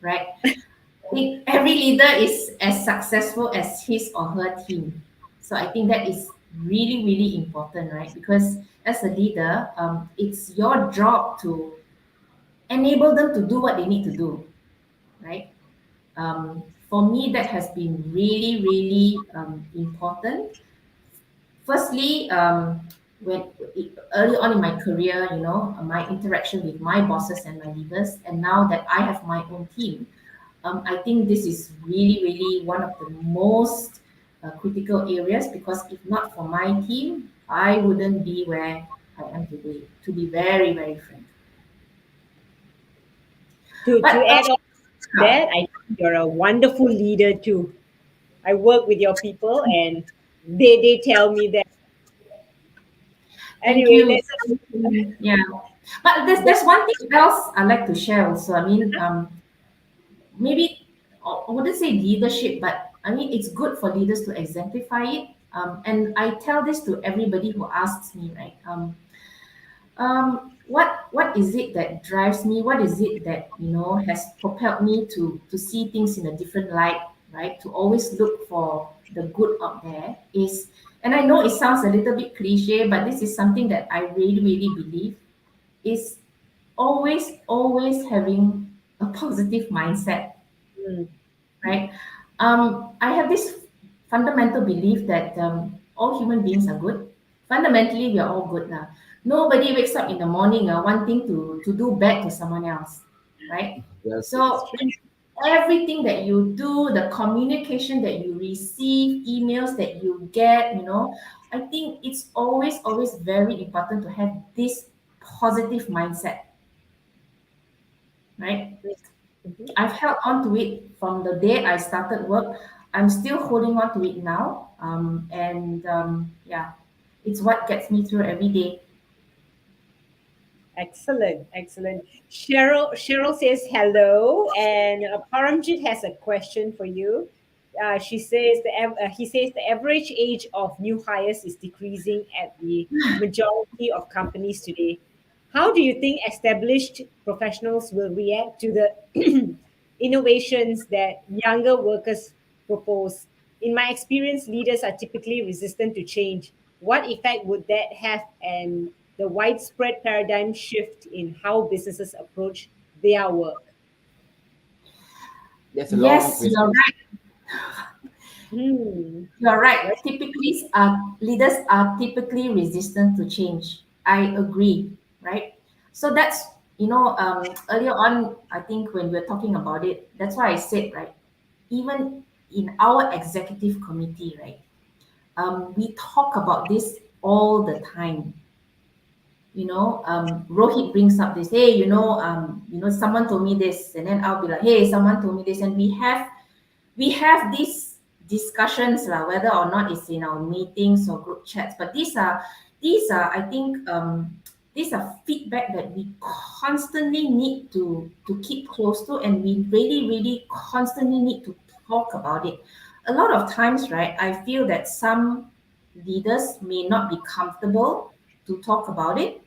right? I think every leader is as successful as his or her team. So I think that is really, really important, right? Because as a leader, it's your job to enable them to do what they need to do, right? For me, that has been really, really important. Firstly, when early on in my career, my interaction with my bosses and my leaders, and now that I have my own team, I think this is really, really one of the most critical areas because if not for my team, I wouldn't be where I am today, to be very, very frank. To But add on to that, I think you're a wonderful leader too. I work with your people, and they tell me that. thank Anyway, you. Yeah. But there's that's one thing else I'd like to share also. I mean, maybe I wouldn't say leadership, but I mean it's good for leaders to exemplify it. And I tell this to everybody who asks me, right? What is it that drives me? What is it that has propelled me to see things in a different light, right? To always look for the good out there is, and I know it sounds a little bit cliche, but this is something that I really, really believe is always having a positive mindset, mm, right? I have this fundamental belief that all human beings are good. Fundamentally, we are all good now. Nobody wakes up in the morning wanting to do bad to someone else, right? Well said. So everything that you do, the communication that you receive, emails that you get, I think it's always very important to have this positive mindset, right? mhm. I've held on to it from the day I started work. I'm still holding on to it now. And yeah, it's what gets me through every day. Excellent, excellent. Cheryl says hello, and Paramjit has a question for you. She says he says the average age of new hires is decreasing at the majority of companies today. How do you think established professionals will react to the innovations that younger workers propose? In my experience, leaders are typically resistant to change. What effect would that have and the widespread paradigm shift in how businesses approach their work? That's a long Yes, you're question. right. Hmm. You're right. Right. Typically, leaders are typically resistant to change. I agree, right? So that's, earlier on, I think when we were talking about it, that's why I said, right, even in our executive committee, right, we talk about this all the time. Rohit brings up this, hey, someone told me this, and then I'll be like, hey, someone told me this, and we have these discussions lah, whether or not it's in our meetings or group chats. But these are I think these are feedback that we constantly need to keep close to, and we really, really constantly need to talk about it. A lot of times, right, I feel that some leaders may not be comfortable to talk about it,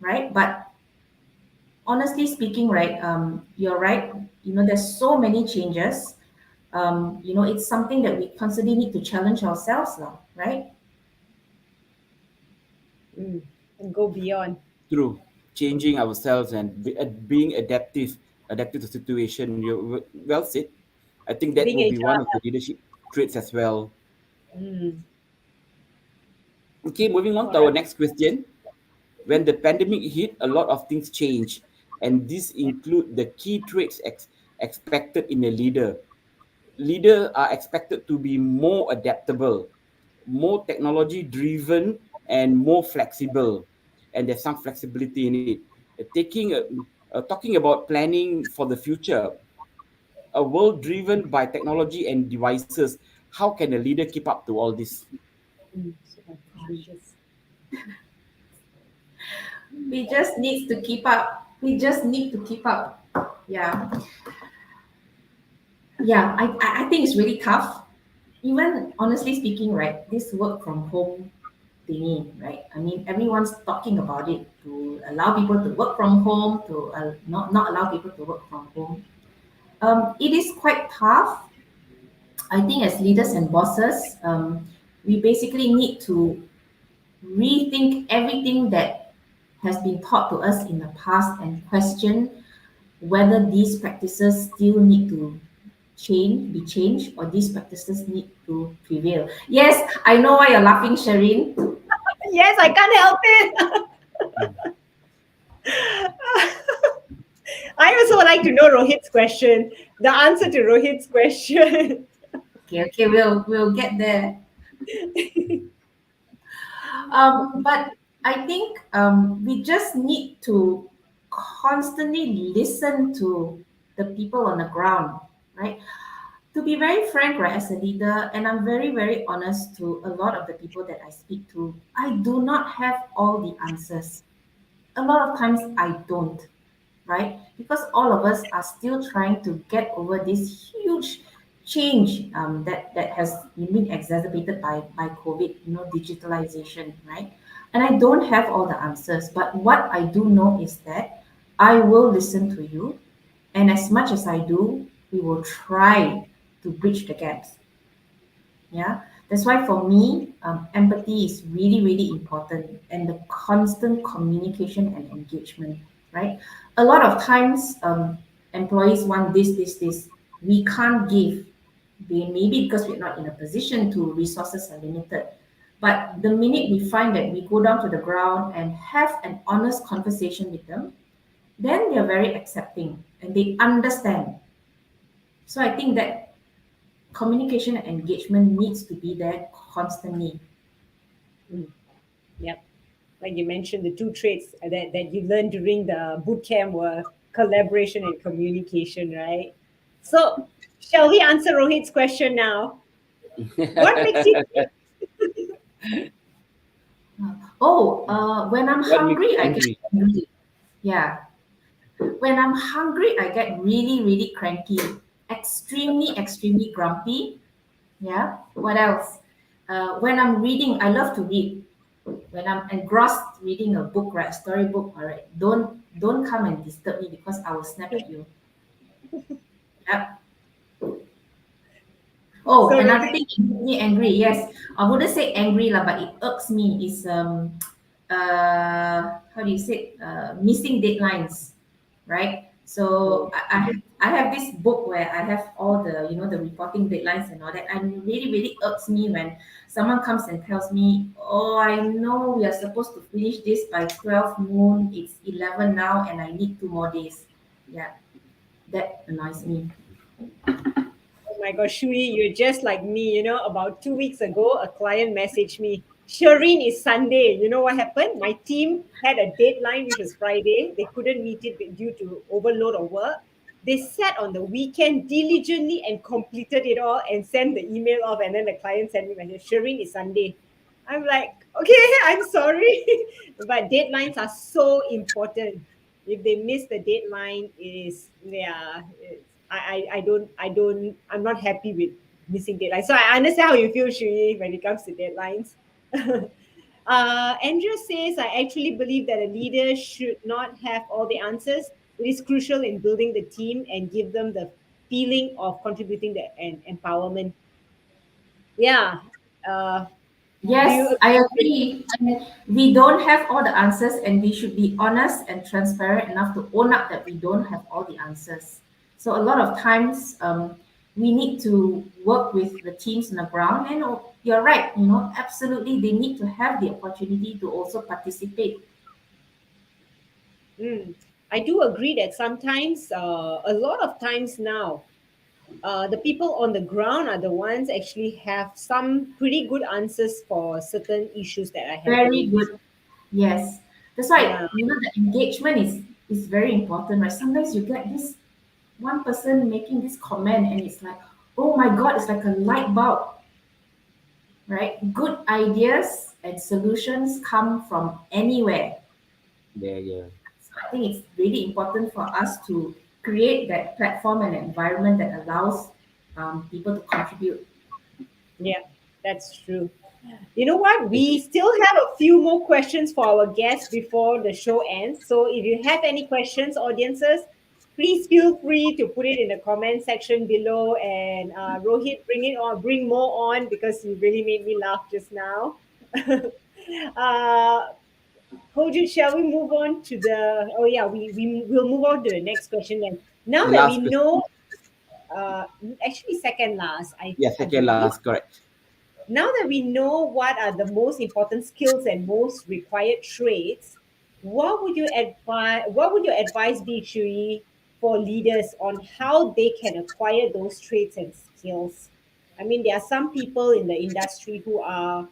right? But honestly speaking, right, you're right. There's so many changes. It's something that we constantly need to challenge ourselves now, right? And go beyond. Through changing ourselves and being adaptive to situation. You well said. I think that Being will be one HR. of the leadership traits as well. Mm. Okay, moving on All to our right. next question. When the pandemic hit, a lot of things changed, and these include the key traits expected in a leader. Leaders are expected to be more adaptable, more technology driven, and more flexible. And there's some flexibility in it. Talking about planning for the future, a world driven by technology and devices. How can a leader keep up to all this? So my changes. We just need to keep up. We just need to keep up. Yeah. Yeah, I think it's really tough. Even honestly speaking, right, this work from home thingy, right? I mean, everyone's talking about it to allow people to work from home, to not allow people to work from home. It is quite tough. I think as leaders and bosses, we basically need to rethink everything that has been taught to us in the past and question whether these practices still need to be changed, or these practices need to prevail. Yes, I know why you're laughing, Shireen. Yes, I can't help it. I also would like to know Rohit's question, the answer to Rohit's question. Okay, okay, we'll get there. But I think we just need to constantly listen to the people on the ground, right? To be very frank, right, as a leader, and I'm very, very honest to a lot of the people that I speak to, I do not have all the answers. A lot of times I don't, right? Because all of us are still trying to get over this huge change that has been exacerbated by COVID, digitalization, right? And I don't have all the answers, but what I do know is that I will listen to you, and as much as I do, we will try to bridge the gaps. Yeah, that's why for me, empathy is really, really important, and the constant communication and engagement, right? A lot of times, employees want this. We can't give. Maybe because we're not in a position to, resources are limited. But the minute we find that we go down to the ground and have an honest conversation with them, then they're very accepting and they understand. So I think that communication and engagement needs to be there constantly. Yep. Like you mentioned, the two traits that you learned during the boot camp were collaboration and communication, right? So, shall we answer Rohit's question now? What makes you think? Oh, when I'm What makes hungry, you I get angry? angry. Yeah. When I'm hungry, I get really, really cranky, extremely, extremely grumpy. Yeah. What else? When I'm reading, I love to read. When I'm engrossed reading a book, right, a storybook, all right, don't come and disturb me because I will snap at you. Yep. Oh, So, another Rohit, thing that makes me angry. Yes, I wouldn't say angry lah, but it irks me. Is how do you say missing deadlines, right? So I have this book where I have all the, the reporting deadlines and all that, and really, really irks me when someone comes and tells me, oh, I know we are supposed to finish this by 12 noon. It's 11 now, and I need 2 more days. Yeah, that annoys me. oh my gosh, Shui, you're just like me. About 2 weeks ago, a client messaged me, Shireen, is Sunday. You know what happened? My team had a deadline, which was Friday. They couldn't meet it due to overload of work. They sat on the weekend diligently and completed it all and sent the email off. And then the client sent me a message, Shireen, is Sunday. I'm like, okay, I'm sorry. But deadlines are so important. If they miss the deadline, it is, yeah, I'm not happy with missing deadlines. So I understand how you feel, Shui, when it comes to deadlines. Andrea says, I actually believe that a leader should not have all the answers. It is crucial in building the team and give them the feeling of contributing and empowerment. Yeah. Uh, do you Yes, I agree? agree. And we don't have all the answers, and we should be honest and transparent enough to own up that we don't have all the answers. So a lot of times, we need to work with the teams on the ground. And you're right, absolutely, they need to have the opportunity to also participate. Mm. I do agree that sometimes, a lot of times now, the people on the ground are the ones actually have some pretty good answers for certain issues that are Very happening. good. Yes, that's why Yeah. the engagement is very important, right? Sometimes you get this one person making this comment, and it's like, oh my god, it's like a light bulb, right? Good ideas and solutions come from anywhere. Yeah, yeah. So I think it's really important for us to create that platform and environment that allows people to contribute. Yeah, that's true. You know what? We still have a few more questions for our guests before the show ends. So if you have any questions, audiences, please feel free to put it in the comment section below. And Rohit, bring it on, bring more on because you really made me laugh just now. uh, Koju, shall we move on to the? Oh yeah, we will move on to the next question then. Now The that we last question. know, uh, actually second last, Yeah, I second believe. last, correct. Now that we know what are the most important skills and most required traits, what would your advice be, Shui, for leaders on how they can acquire those traits and skills? I mean, there are some people in the industry who are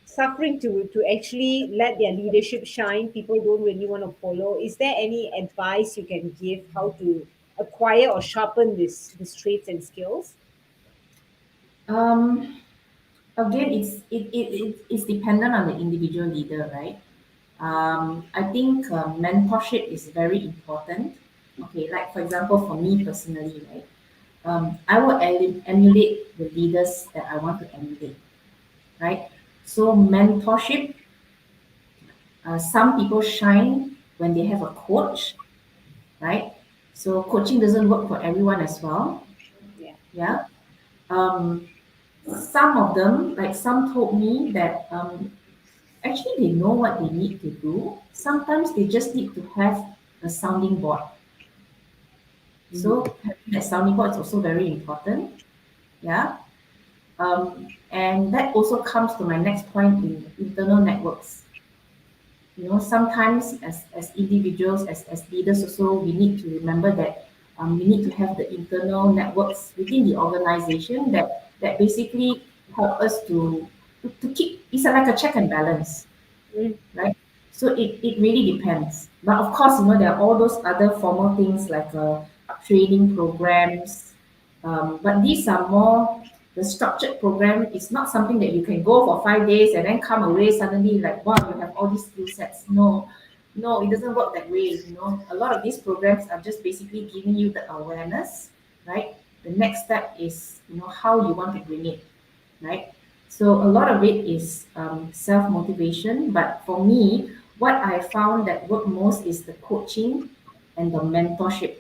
suffering to actually let their leadership shine. People don't really want to follow. Is there any advice you can give how to acquire or sharpen these traits and skills? Um, Again, it's dependent on the individual leader, right? I think mentorship is very important. Okay, like for example, for me personally, right? I will emulate the leaders that I want to emulate, right? So mentorship, some people shine when they have a coach, right? So coaching doesn't work for everyone as well. Yeah. Yeah. Um, some of them, like some told me that actually they know what they need to do. Sometimes they just need to have a sounding board. So having that sounding board is also very important. Yeah. And that also comes to my next point in internal networks. Sometimes as individuals, as leaders also, we need to remember that we need to have the internal networks within the organization that basically help us to keep, it's like a check and balance, Mm. right? So it really depends. But of course, there are all those other formal things like training programs. But these are more, the structured program is not something that you can go for 5 days and then come away suddenly like, wow, you have all these skill sets. No, no, it doesn't work that way. A lot of these programs are just basically giving you the awareness, right? The next step is, how you want to bring it, right? So a lot of it is self motivation. But for me, what I found that worked most is the coaching and the mentorship.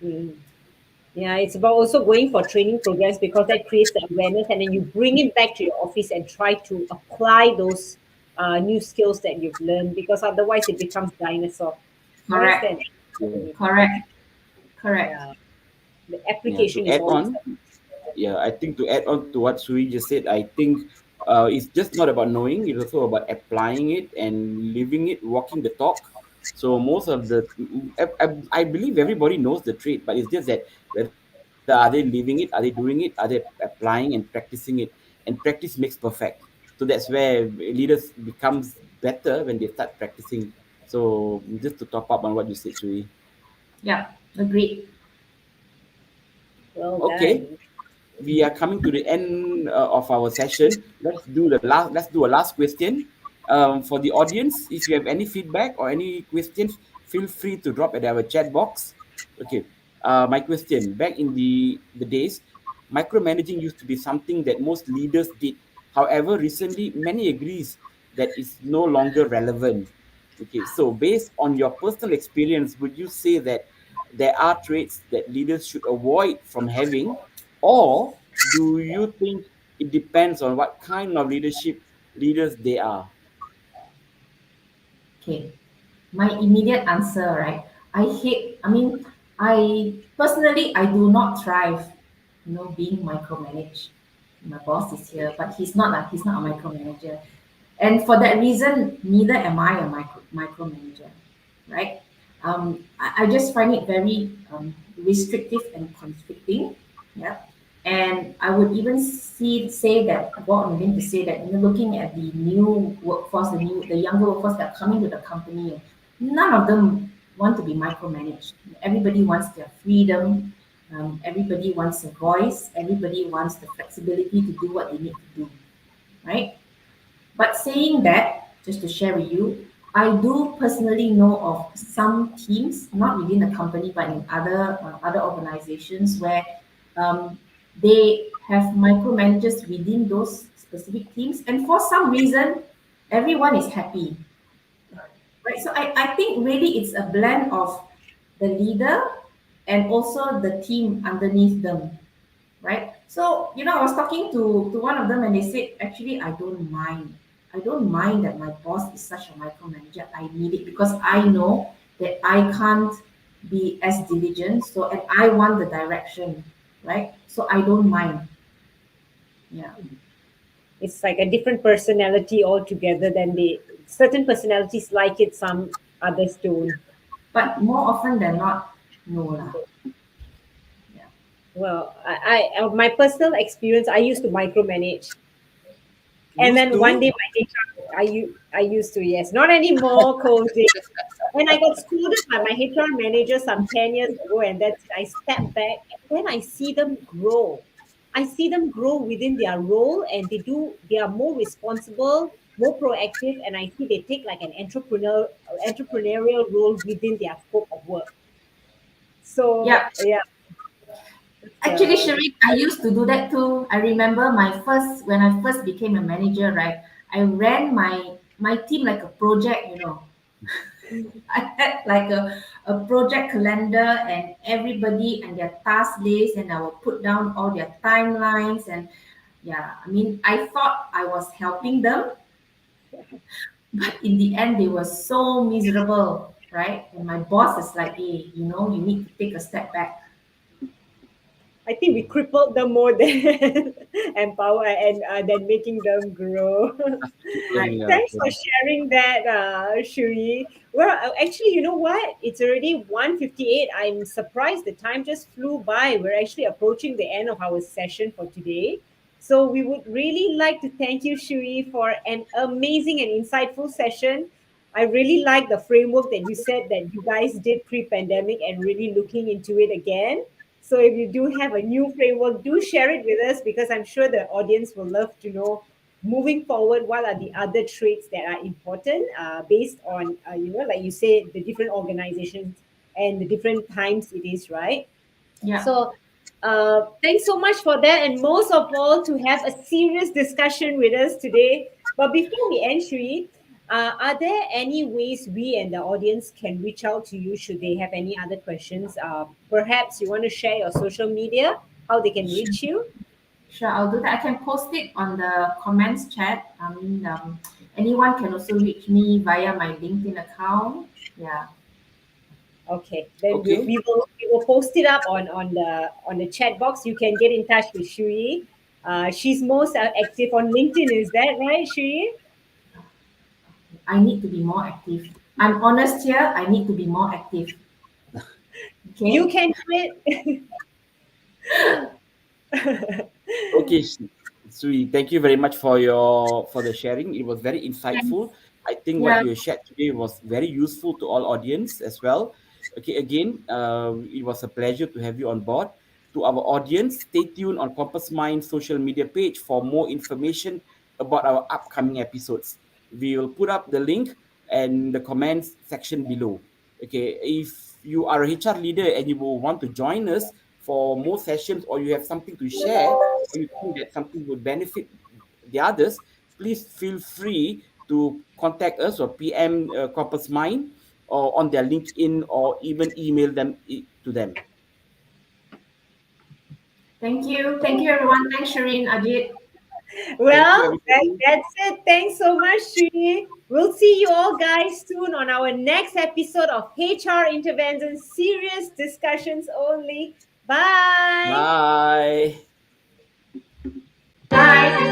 Mm. Yeah, it's about also going for training programs because that creates the awareness, and then you bring it back to your office and try to apply those new skills that you've learned. Because otherwise, it becomes dinosaur. Correct, Understand? Yeah. correct, correct. Yeah, the Yeah. To application is add always on, yeah, I think to add on to what Suri just said, I think it's just not about knowing; it's also about applying it and living it, walking the talk. So most of the, I believe everybody knows the trait, but it's just that whether are they living it, are they doing it, are they applying and practicing it, and practice makes perfect. So that's where leaders becomes better when they start practicing. So just to top up on what you said, Suri. Yeah, agreed. well Okay, done. we are coming to the end of our session. Let's do a last question. For the audience, if you have any feedback or any questions, feel free to drop at our chat box. Okay. My question: back in the days, micromanaging used to be something that most leaders did. However, recently many agrees that it's no longer relevant. Okay, so based on your personal experience, would you say that there are traits that leaders should avoid from having, or do you think it depends on what kind of leaders they are? Okay. My immediate answer, right? I personally, I do not thrive, being micromanaged. My boss is here, but he's not a micromanager. And for that reason, neither am I a micromanager, right? I just find it very restrictive and constricting. Yeah. And I would even say that, what I'm going to say that, looking at the new workforce, the younger workforce that are coming to the company, none of them want to be micromanaged. Everybody wants their freedom. Everybody wants a voice. Everybody wants the flexibility to do what they need to do, right? But saying that, just to share with you, I do personally know of some teams, not within the company, but in other organizations where um, they have micromanagers within those specific teams, and for some reason, everyone is happy, right? So I think really it's a blend of the leader and also the team underneath them, right? So, I was talking to one of them and they said, actually, I don't mind. I don't mind that my boss is such a micromanager. I need it because I know that I can't be as diligent. So, and I want the direction, right? So I don't mind. Yeah. It's like a different personality altogether. Then they certain personalities like it, some others don't. But more often than not, no lah. Yeah. Well, my personal experience, I used to micromanage, and Used then one day to? my HR, I used to, yes, not anymore, cozy. And I got scolded by my HR manager some 10 years ago, and that's it. I stepped back, and then I see them grow. I see them grow within their role, and they are more responsible, more proactive, and I see they take like an entrepreneurial role within their scope of work. So Yeah. yeah, Actually, Shereen, I used to do that too. I remember when I first became a manager, right? I ran my team like a project. I had like a project calendar and everybody and their task list, and I would put down all their timelines. And yeah, I thought I was helping them, but in the end, they were so miserable, right? And my boss is like, hey, you need to take a step back. I think we crippled them more than empower and than making them grow. Right. Yeah, Thanks for sharing that, Shui. Well, actually, you know what? It's already 1:58. I'm surprised the time just flew by. We're actually approaching the end of our session for today. So we would really like to thank you, Shui, for an amazing and insightful session. I really like the framework that you said that you guys did pre-pandemic and really looking into it again. So if you do have a new framework, do share it with us because I'm sure the audience will love to know moving forward what are the other traits that are important based on like you said the different organizations and the different times it is, right? Yeah. So thanks so much for that, and most of all to have a serious discussion with us today. But before we end, Shri, are there any ways we and the audience can reach out to you should they have any other questions? Perhaps you want to share your social media, how they can reach you? Sure, I'll do that. I can post it on the comments chat. Anyone can also reach me via my LinkedIn account. Yeah. Okay, then okay. we will post it up on the chat box. You can get in touch with Shui. She's most active on LinkedIn. Is that right, Shui? I need to be more active. I'm honest here. I need to be more active. You Okay. can do it. Okay, Sui, thank you very much for the sharing. It was very insightful. I think what Yeah. you shared today was very useful to all audience as well. Okay, again, it was a pleasure to have you on board. To our audience, stay tuned on Compass Mind social media page for more information about our upcoming episodes. We will put up the link and the comments section below. Okay, if you are a HR leader and you will want to join us for more sessions, or you have something to share, or you think that something would benefit the others, please feel free to contact us or PM Corpus Mind or on their LinkedIn or even email them to them. Thank you everyone. Thanks Shireen, Ajit. Thank you, Well, everybody. that's it. Thanks so much, Shri. We'll see you all guys soon on our next episode of HR Intervention Serious Discussions Only. Bye. Bye. Bye.